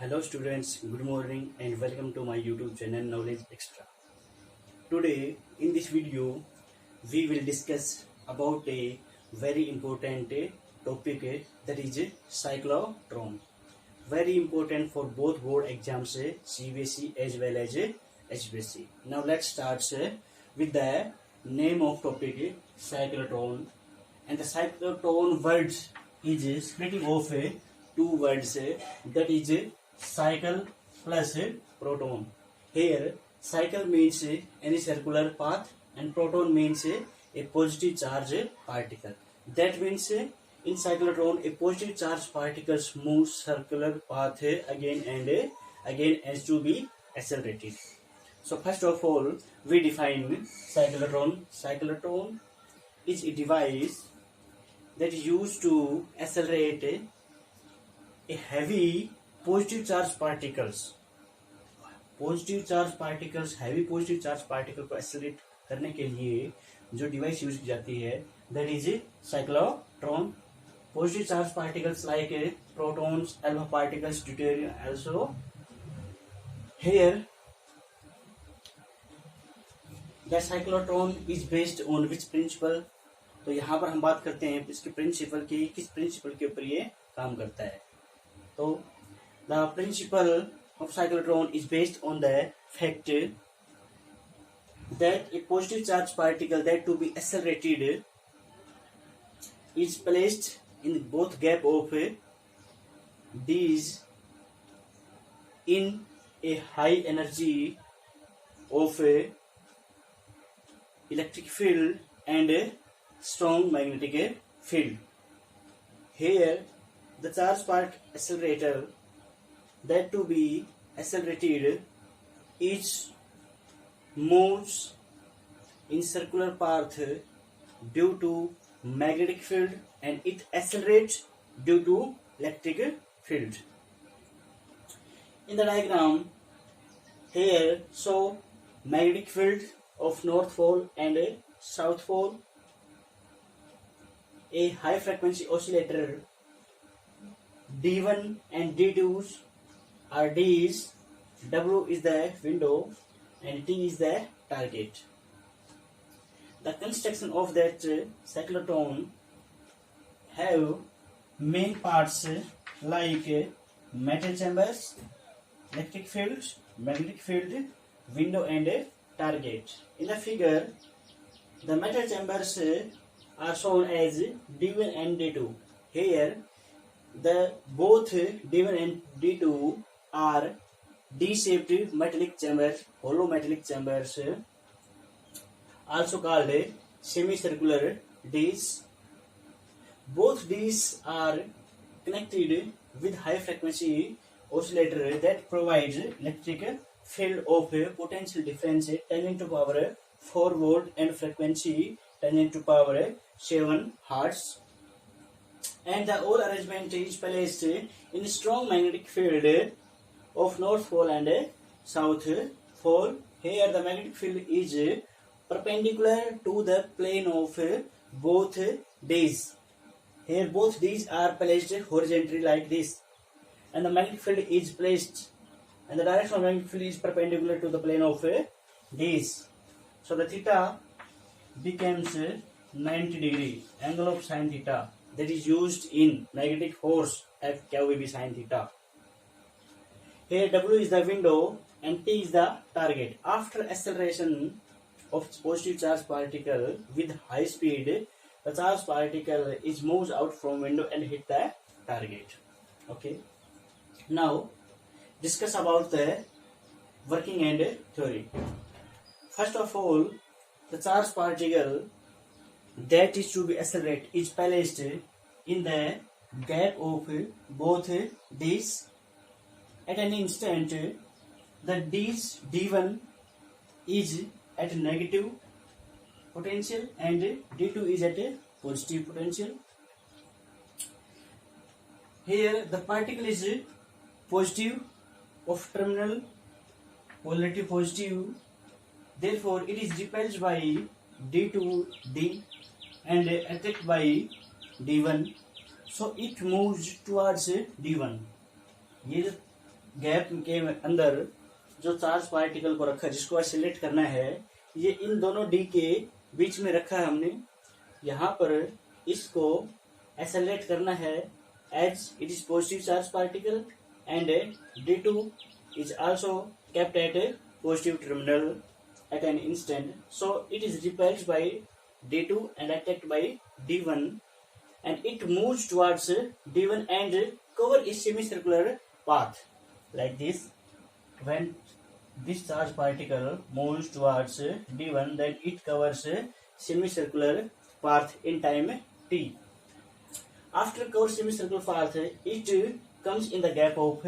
Hello students, good morning and welcome to my YouTube channel Knowledge Extra. Today in this video we will discuss about a very important topic that is cyclotron. Very important for both board exams CBSE as well as HBSE. Now let's start with the name of topic cyclotron, and the cyclotron words is splitting of two words that is cycle plus proton. Here cycle means any circular path and proton means a positive charge particle. That means in cyclotron a positive charge particles move circular path again and again as to be accelerated. So first of all we define cyclotron. Cyclotron is a device that is used to accelerate a heavy positive charge particles. Heavy positive charge particle को accelerate करने के लिए जो device use की जाती है that is cyclotron. Positive charge particles like protons, alpha particles, deuterium also. Here the cyclotron is based on which principle. तो यहाँ पर हम बात करते हैं इसके प्रिंसिपल की, किस प्रिंसिपल के ऊपर ये काम करता है. तो the principle of cyclotron is based on the fact that a positive charge particle that to be accelerated is placed in both gap of these in a high energy of electric field and a strong magnetic field. Here the charge part accelerator that to be accelerated is moves in circular path due to magnetic field and it accelerates due to electric field. In the diagram here show magnetic field of north pole and south pole. A high frequency oscillator D1 and D2s are D's, W is the window and T is the target. The construction of that cyclotron have main parts like metal chambers, electric field, magnetic field, window and target. In the figure, the metal chambers are shown as D1 and D2. Here, the both D1 and D2 are D-shaped metallic chambers, hollow metallic chambers, also called semicircular discs. Both discs are connected with high frequency oscillator that provides electric field of potential difference 10 into power 4 volt and frequency 10 into power 7 hertz. And the whole arrangement is placed in strong magnetic field of north pole and south pole. Here the magnetic field is perpendicular to the plane of both discs. Here both these are placed horizontally like this, and the magnetic field is placed, and the direction of magnetic field is perpendicular to the plane of disc. So the theta becomes 90 degree, angle of sin theta, that is used in magnetic force F KVB sin theta. Here W is the window and T is the target. After acceleration of positive charge particle with high speed, the charge particle is moves out from window and hit the target. Okay. Now discuss about the working and theory. First of all, the charge particle that is to be accelerated is placed in the gap of both discs. At an instant, the disc D1 is at negative potential and D2 is at a positive potential. Here the particle is positive of terminal, polarity positive. Therefore, it is repelled by D2D and attracted by D1. So it moves towards D1. ये gap के अंदर जो charge particle को रखा है, जिसको isolate करना है, ये इन दोनों डी के बीच में रखा है हमने। यहाँ पर इसको आइसोलेट करना है as it is positive charge particle and D2 is also kept at a positive terminal at an instant, so it is repelled by D2 and attacked by D1, and it moves towards D1 and cover a semicircular path like this. When this charge particle moves towards D1, then it covers a semicircular path in time t. After cover semicircular path, it comes in the gap of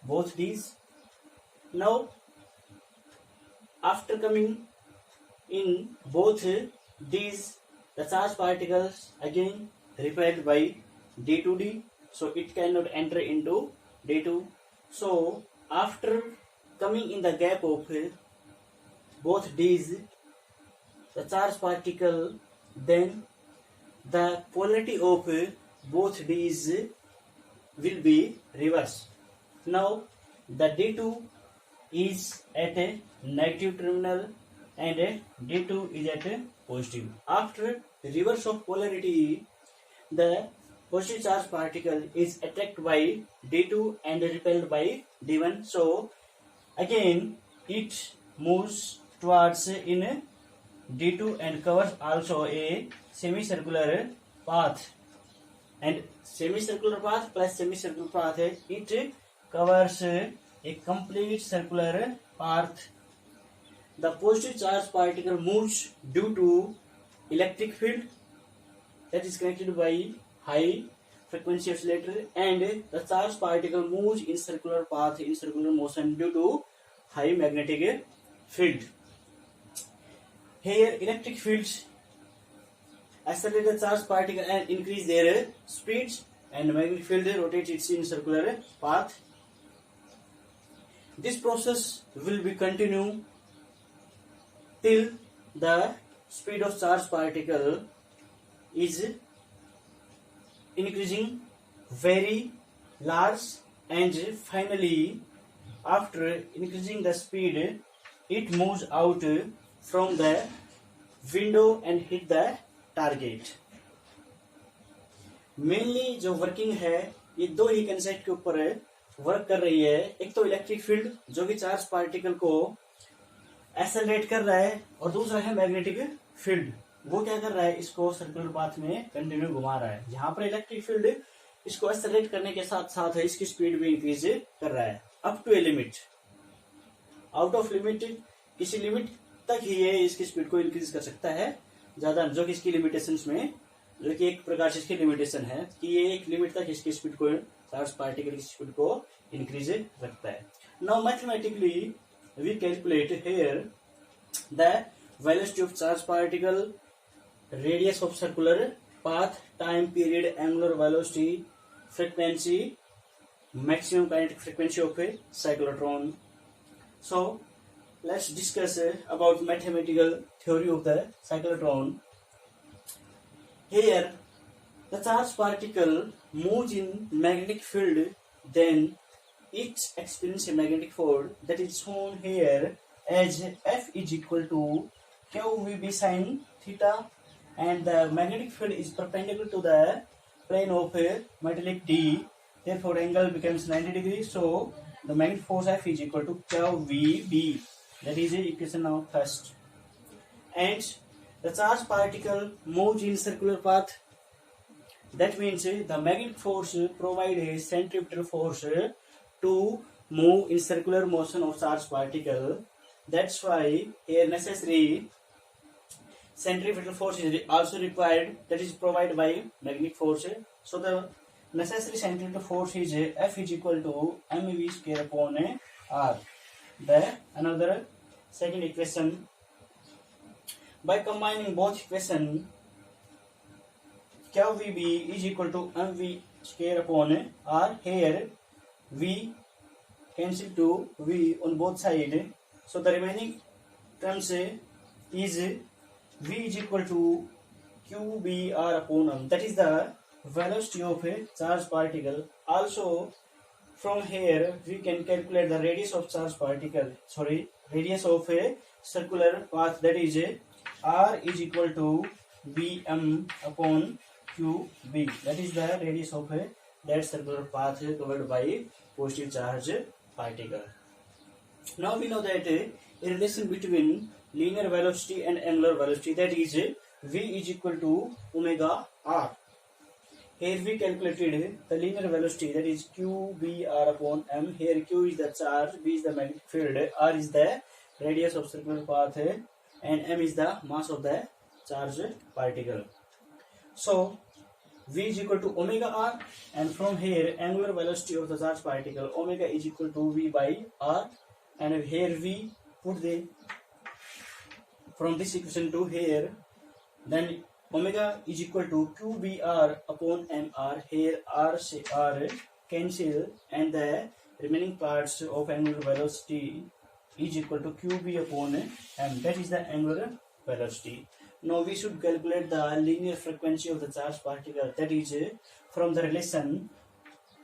both these. Now, after coming in both these, the charge particles again repelled by D2D, so it cannot enter into D2. So, after coming in the gap of both these, the charge particle, then the polarity of both these will be reversed. Now the D2 is at a negative terminal and D2 is at a positive. After reverse of polarity, the positive charge particle is attracted by D2 and repelled by D1. So again it moves towards in D2 and covers also a semicircular path. And semicircular path plus semicircular path, it covers a complete circular path. The positive charge particle moves due to electric field that is connected by high frequency oscillator, and the charge particle moves in circular path in circular motion due to high magnetic field. Here electric fields accelerate the charged particle and increase their speeds, and magnetic field rotates it in circular path. This process will be continue till the speed of charged particle is increasing very large, and finally after increasing the speed it moves out from the window and hit the target. Mainly जो working है ये दो ही concept के ऊपर work कर रही है। एक तो इलेक्ट्रिक फील्ड जो कि चार्ज पार्टिकल को एक्सेलरेट कर रहा है, और दूसरा है मैग्नेटिक फील्ड, वो क्या कर रहा है, इसको सर्कुलर पाथ में कंटिन्यू घुमा रहा है। यहाँ पर इलेक्ट्रिक फील्ड इसको एक्सेलरेट करने के साथ साथ इसकी स्पीड भी इंक्रीज कर रहा है up to a limit. Out of limit, किसी लिमिट तक ही ये इसकी स्पीड को इंक्रीज कर सकता है ज्यादा, जो कि इसकी लिमिटेशंस में, जो कि एक प्रकार से इसकी लिमिटेशन है कि ये एक लिमिट तक इसकी स्पीड को, चार्ज पार्टिकल की स्पीड को इंक्रीज रखता है। Now mathematically we calculate here the velocity of charge particle, radius of circular path, time period, angular velocity, frequency, maximum kinetic frequency of a cyclotron. So let's discuss about mathematical theory of the cyclotron. Here the charged particle moves in magnetic field, then it experiences a magnetic field that is shown here as F is equal to QVB sin theta, and the magnetic field is perpendicular to the plane of a metallic D, therefore angle becomes 90 degrees. So the magnetic force F is equal to QVB. That is the equation now first. And the charged particle moves in circular path. That means the magnetic force provides a centripetal force to move in circular motion of charged particle. That's why here necessary centripetal force is also required, that is provided by magnetic force. So the necessary centripetal force is F is equal to mv square upon r. The another second equation, by combining both equation, QVB is equal to mv square upon r. Here v cancel to v on both sides, so the remaining terms is v is equal to QBR upon m. That is the velocity of a charged particle. Also from here we can calculate the radius of charged particle, radius of a circular path, that is r is equal to bm upon qb. That is the radius of that circular path covered by positive charge particle. Now we know that a relation between linear velocity and angular velocity, that is v is equal to omega r. Here we calculated the linear velocity, that is qbr upon m. Here q is the charge, b is the magnetic field, r is the radius of circular path, and m is the mass of the charged particle. So v is equal to omega r, and from here angular velocity of the charged particle omega is equal to v by r, and here we put the from this equation to here, then omega is equal to qbr upon mr. Here r cancel, and the remaining parts of angular velocity is equal to qb upon m. That is the angular velocity. Now we should calculate the linear frequency of the charged particle, that is from the relation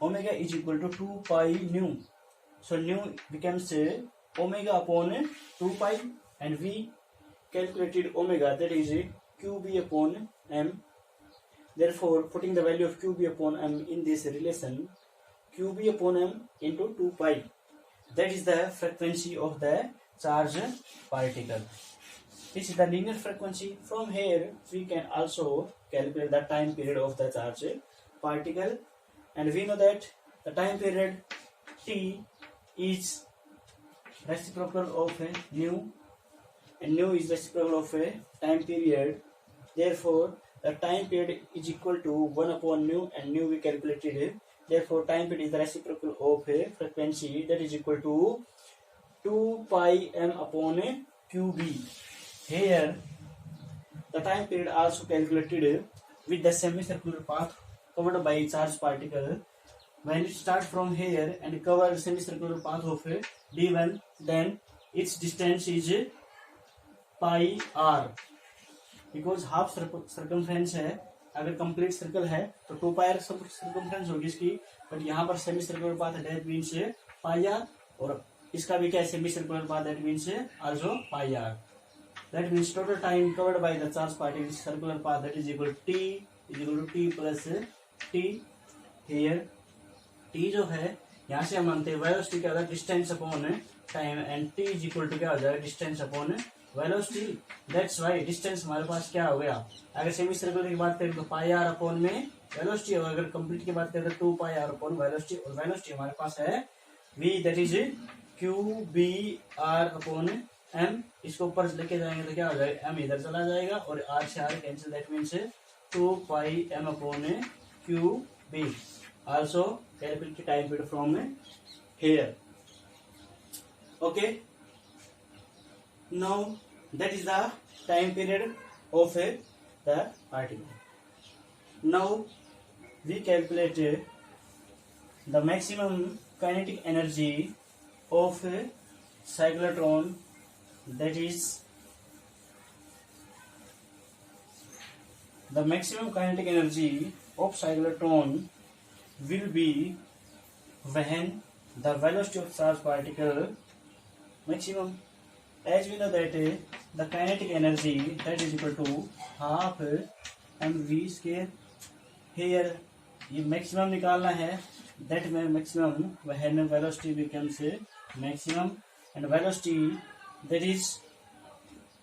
omega is equal to 2 pi nu. So nu becomes omega upon 2 pi, and we calculated omega, that is qb upon m. Therefore, putting the value of qb upon m in this relation, qb upon m into 2 pi, that is the frequency of the charged particle. This is the linear frequency. From here we can also calculate the time period of the charged particle, and we know that the time period t is reciprocal of nu, and nu is reciprocal of a time period. Therefore the time period is equal to 1 upon nu, and nu we calculated. Therefore time period is the reciprocal of a frequency, that is equal to 2 pi m upon qb. Here the time period also calculated with the semicircular path covered by charged particle. When it starts from here and cover semicircular path of d1, then its distance is pi r, because half circumference है. अगर complete circle है तो 2 pi are circumference होगी इसकी, but यहाँ पर semi circular path है, that means pi r, और इसका भी क्या है semi circular path, that means also pi r. That means total time covered by the charge particle circular path, that is equal to t plus t. Here t जो है यहाँ से हम मानते हैं वेलोसिटी क्या होता है, distance upon time, and t is equal to क्या हो जाएगा, distance upon velocity. That's why distance हमारे पास क्या हो गया, अगर सेमी सर्कुलर की बात करें तो पाई आर अपॉन में वेलोसिटी, और अगर कंप्लीट की बात करें तो 2 पाई आर अपॉन वेलोसिटी, और वेलोसिटी हमारे पास है v, that is q B r upon m. इसको ऊपर लेके जाएंगे तो क्या हो जाएगा, एम इधर चला जाएगा और आर से r cancel, that means 2 pi m upon q b. Also calculate time period from here. Okay, now that is the time period of the particle. Now we calculate the maximum kinetic energy of a cyclotron, that is the maximum kinetic energy of cyclotron will be when the velocity of charged particle maximum. As we know that the kinetic energy, that is equal to half mv square. Here ये maximum निकालना है, that में maximum when velocity becomes maximum, and velocity, that is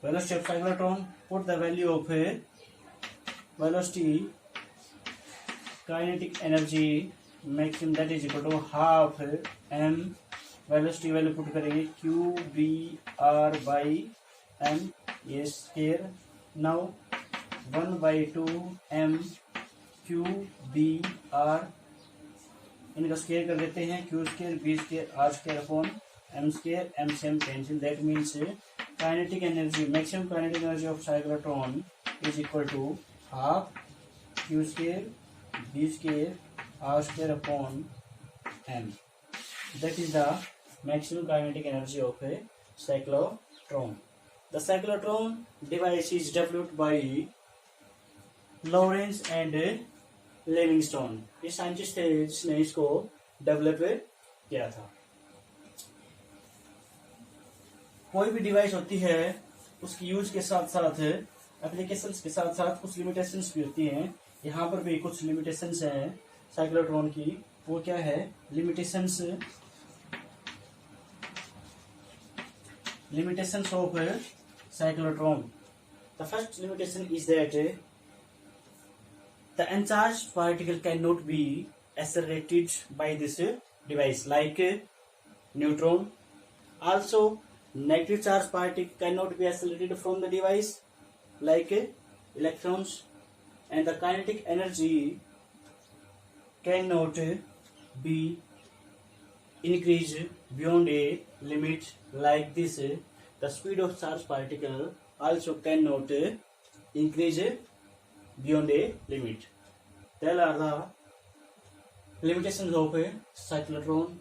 velocity of cyclotron. Put the value of velocity kinetic energy maximum, that is equal to half m. Velocity value put करेंगे Q B R by M, ये square. Now 1/2 M Q B R, इनका square कर देते हैं, Q square B square R square upon M square, M से M cancel. That means kinetic energy, maximum kinetic energy of cyclotron is equal to half Q square B square R square upon M. That is the maximum kinetic energy of a cyclotron. The cyclotron device is developed by Lawrence and Livingstone. ये scientist थे जिसने इसको develop किया था। कोई भी device होती है उसकी यूज के साथ साथ एप्लीकेशंस के साथ साथ कुछ लिमिटेशंस भी होती हैं। यहाँ पर भी कुछ लिमिटेशंस हैं साइक्लोट्रॉन की। वो क्या है? Limitations of cyclotron. The first limitation is that the uncharged particle cannot be accelerated by this device like neutron. Also, negative charge particle cannot be accelerated from the device like electrons, and the kinetic energy cannot be increased beyond a limit like this. The speed of charged particle also cannot increase beyond a limit. There are the limitations of a cyclotron.